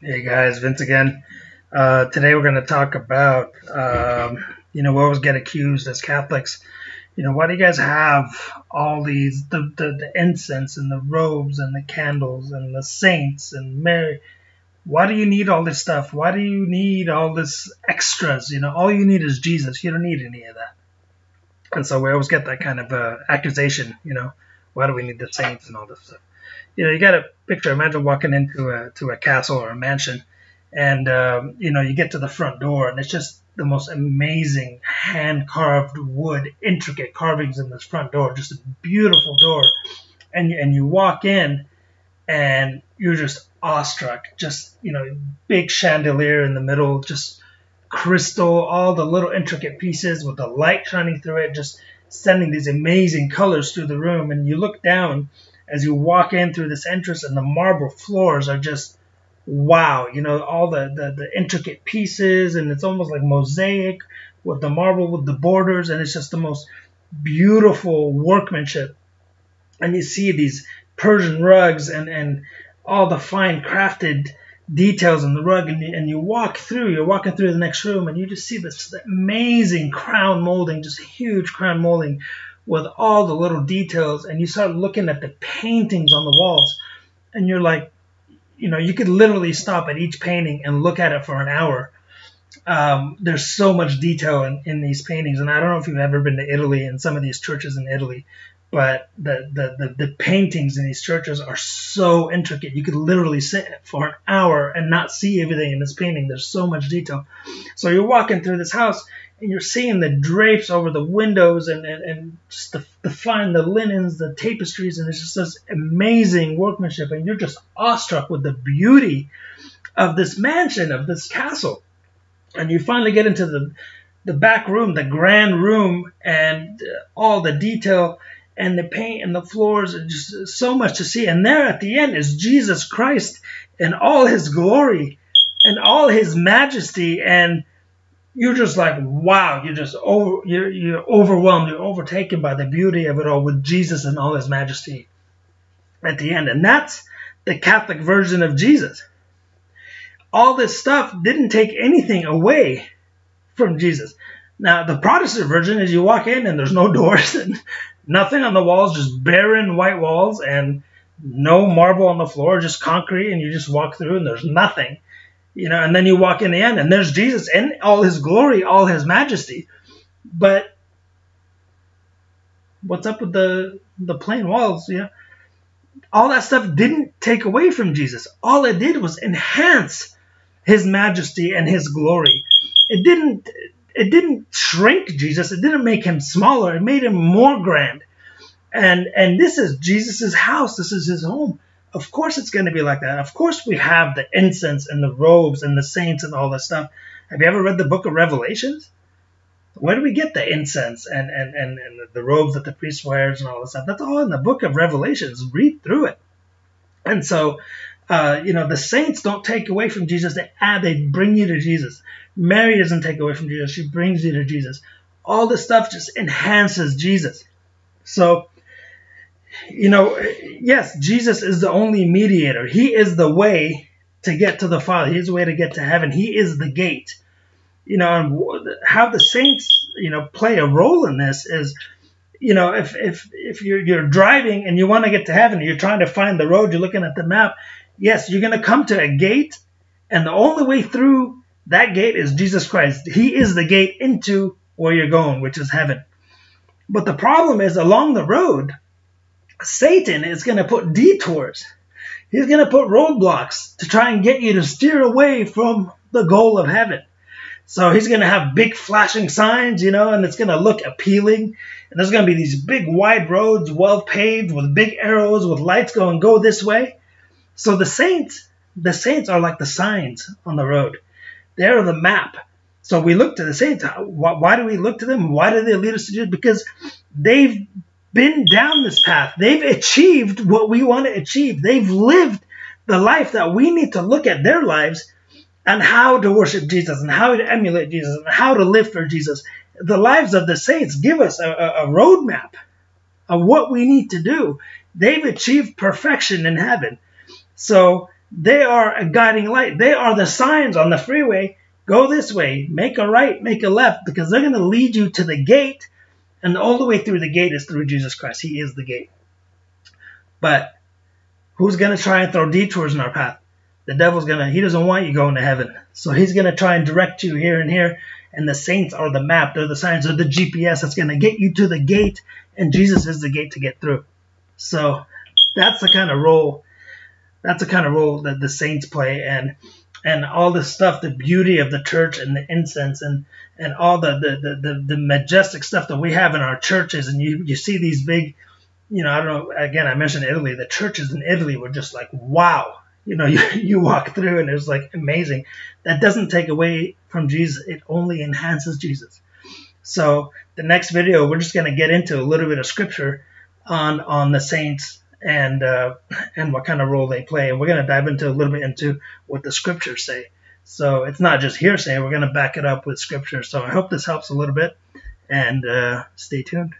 Hey guys, Vince again. Today we're going to talk about, we always get accused as Catholics. Why do you guys have all these, the incense and the robes and the candles and the saints and Mary? Why do you need all this stuff? Why do you need all this extras? All you need is Jesus. You don't need any of that. And so we always get that kind of accusation, why do we need the saints and all this stuff? You got to imagine walking into a castle or a mansion, and you get to the front door, and it's just the most amazing hand-carved wood, intricate carvings in this front door, just a beautiful door, and you walk in, and you're just awestruck. Just big chandelier in the middle, just crystal, all the little intricate pieces with the light shining through it, just sending these amazing colors through the room. And you look down as you walk in through this entrance, and the marble floors are just wow. All the intricate pieces, and it's almost like mosaic with the marble with the borders, and it's just the most beautiful workmanship. And you see these Persian rugs and all the fine crafted details in the rug, and you're walking through the next room, and you just see this amazing crown molding, just huge crown molding with all the little details, and you start looking at the paintings on the walls, and you're like, you could literally stop at each painting and look at it for an hour. There's so much detail in these paintings, and I don't know if you've ever been to Italy and some of these churches in Italy, but the paintings in these churches are so intricate. You could literally sit for an hour and not see everything in this painting. There's so much detail. So you're walking through this house, and you're seeing the drapes over the windows, and just the linens, the tapestries, and it's just this amazing workmanship, and you're just awestruck with the beauty of this mansion, of this castle. And you finally get into the back room, the grand room, and all the detail and the paint and the floors, and just so much to see. And there at the end is Jesus Christ in all his glory and all his majesty, and you're just like, wow, you're overwhelmed, you're overtaken by the beauty of it all, with Jesus in all his majesty at the end. And that's the Catholic version of Jesus. All this stuff didn't take anything away from Jesus. Now, the Protestant version is you walk in and there's no doors and nothing on the walls, just barren white walls and no marble on the floor, just concrete, and you just walk through and there's nothing. And then you walk in the end and there's Jesus in all his glory, all his majesty. But what's up with the plain walls? All that stuff didn't take away from Jesus. All it did was enhance his majesty and his glory. It didn't shrink Jesus. It didn't make him smaller. It made him more grand. And this is Jesus's house. This is his home. Of course it's going to be like that. Of course we have the incense and the robes and the saints and all that stuff. Have you ever read the book of Revelations? Where do we get the incense and the robes that the priest wears and all that stuff? That's all in the book of Revelations. Read through it. And so, the saints don't take away from Jesus. They bring you to Jesus. Mary doesn't take away from Jesus. She brings you to Jesus. All this stuff just enhances Jesus. So, yes, Jesus is the only mediator. He is the way to get to the Father. He is the way to get to heaven. He is the gate. And how the saints, play a role in this is, if you're driving and you want to get to heaven, you're trying to find the road, you're looking at the map. Yes, you're going to come to a gate, and the only way through that gate is Jesus Christ. He is the gate into where you're going, which is heaven. But the problem is, along the road, Satan is going to put detours. He's going to put roadblocks to try and get you to steer away from the goal of heaven. So he's going to have big flashing signs, and it's going to look appealing. And there's going to be these big wide roads, well paved, with big arrows, with lights going, go this way. So the saints are like the signs on the road. They're the map. So we look to the saints. Why do we look to them? Why do they lead us to Jesus? Because they've been down this path. They've achieved what we want to achieve. They've lived the life that we need to look at their lives and how to worship Jesus and how to emulate Jesus and how to live for Jesus. The lives of the saints give us a roadmap of what we need to do. They've achieved perfection in heaven. So They are a guiding light. They are the signs on the freeway. Go this way, make a right, make a left, because they're going to lead you to the gate. And all the way through the gate is through Jesus Christ. He is the gate. But who's going to try and throw detours in our path? The devil's he doesn't want you going to heaven. So he's going to try and direct you here and here. And the saints are the map. They're the signs. They're the GPS that's going to get you to the gate. And Jesus is the gate to get through. So that's the kind of role. That's the kind of role that the saints play. And all this stuff, the beauty of the church and the incense and all the majestic stuff that we have in our churches. And you see these big, I don't know, again, I mentioned Italy. The churches in Italy were just like, wow. You walk through and it was like amazing. That doesn't take away from Jesus. It only enhances Jesus. So the next video, we're just going to get into a little bit of scripture on the saints and what kind of role they play. And we're going to dive into a little bit into what the scriptures say. So it's not just hearsay. We're going to back it up with scripture. So I hope this helps a little bit, and stay tuned.